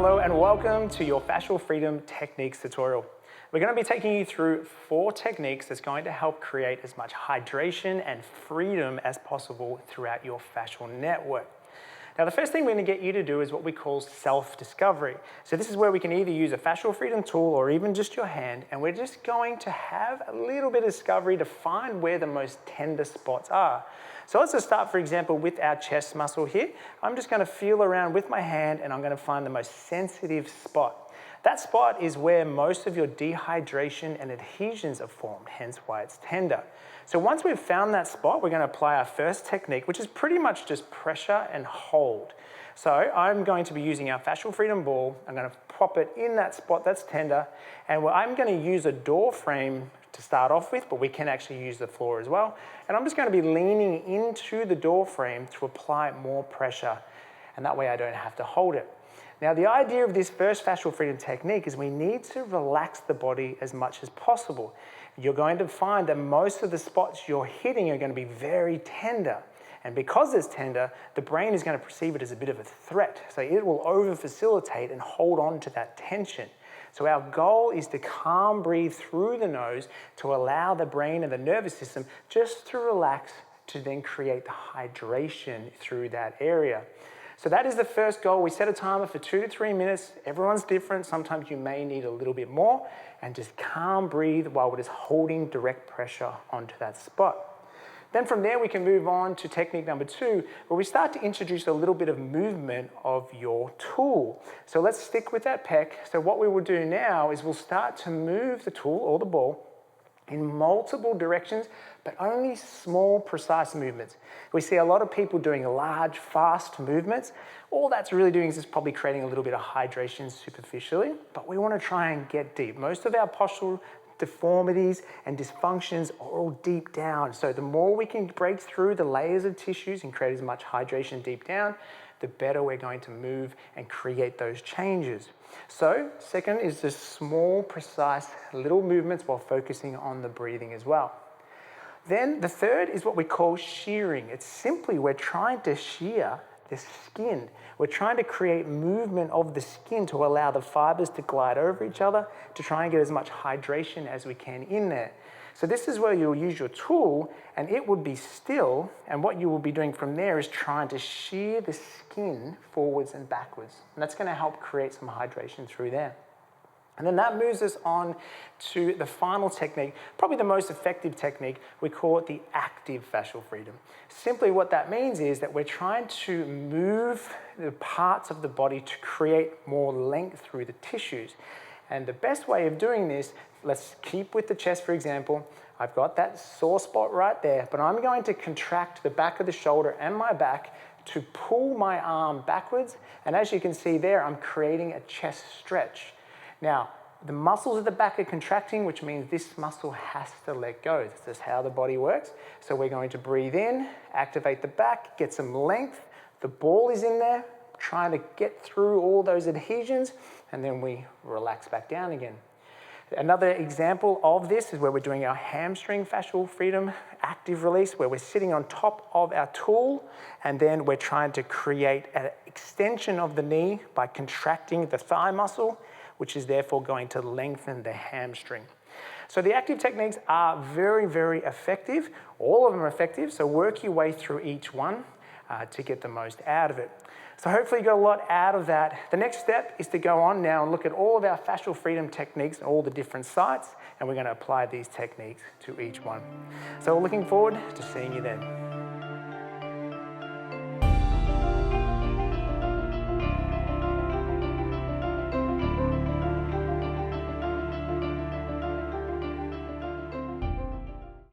Hello and welcome to your Fascial Freedom Techniques tutorial. We're going to be taking you through 4 techniques that's going to help create as much hydration and freedom as possible throughout your fascial network. Now, the first thing we're going to get you to do is what we call self-discovery. So this is where we can either use a fascial freedom tool or even just your hand, and we're just going to have a little bit of discovery to find where the most tender spots are. So let's just start, for example, with our chest muscle here. I'm just going to feel around with my hand and I'm going to find the most sensitive spot. That spot is where most of your dehydration and adhesions are formed, hence why it's tender. So once we've found that spot, we're going to apply our first technique, which is pretty much just pressure and hold. So I'm going to be using our fascial freedom ball. I'm going to pop it in that spot that's tender, and I'm going to use a door frame to start off with, but we can actually use the floor as well. And I'm just going to be leaning into the door frame to apply more pressure, and that way I don't have to hold it. Now, the idea of this first fascial freedom technique is we need to relax the body as much as possible. You're going to find that most of the spots you're hitting are going to be very tender. And because it's tender, the brain is going to perceive it as a bit of a threat. So it will over-facilitate and hold on to that tension. So our goal is to calm breathe through the nose to allow the brain and the nervous system just to relax, to then create the hydration through that area. So that is the first goal. We set a timer for 2 to 3 minutes. Everyone's different. Sometimes you may need a little bit more, and just calm breathe while we're just holding direct pressure onto that spot. Then from there, we can move on to technique number 2, where we start to introduce a little bit of movement of your tool. So let's stick with that pec. So what we will do now is we'll start to move the tool or the ball in multiple directions, but only small, precise movements. We see a lot of people doing large, fast movements. All that's really doing is just probably creating a little bit of hydration superficially, but we want to try and get deep. Most of our postural deformities and dysfunctions are all deep down. So the more we can break through the layers of tissues and create as much hydration deep down, the better we're going to move and create those changes. So second is just small, precise little movements while focusing on the breathing as well. Then the third is what we call shearing. It's simply we're trying to shear the skin. We're trying to create movement of the skin to allow the fibers to glide over each other to try and get as much hydration as we can in there. So this is where you'll use your tool and it would be still, and what you will be doing from there is trying to shear the skin forwards and backwards. And that's going to help create some hydration through there. And then that moves us on to the final technique, probably the most effective technique. We call it the active fascial freedom. Simply what that means is that we're trying to move the parts of the body to create more length through the tissues. And the best way of doing this, let's keep with the chest, for example. I've got that sore spot right there, but I'm going to contract the back of the shoulder and my back to pull my arm backwards. And as you can see there, I'm creating a chest stretch. Now, the muscles at the back are contracting, which means this muscle has to let go. This is how the body works. So we're going to breathe in, activate the back, get some length. The ball is in there, trying to get through all those adhesions, and then we relax back down again. Another example of this is where we're doing our hamstring fascial freedom active release, where we're sitting on top of our tool, and then we're trying to create an extension of the knee by contracting the thigh muscle, which is therefore going to lengthen the hamstring. So the active techniques are very, very effective. All of them are effective, so work your way through each one to get the most out of it. So hopefully you got a lot out of that. The next step is to go on now and look at all of our fascial freedom techniques and all the different sites, and we're going to apply these techniques to each one. So we're looking forward to seeing you then.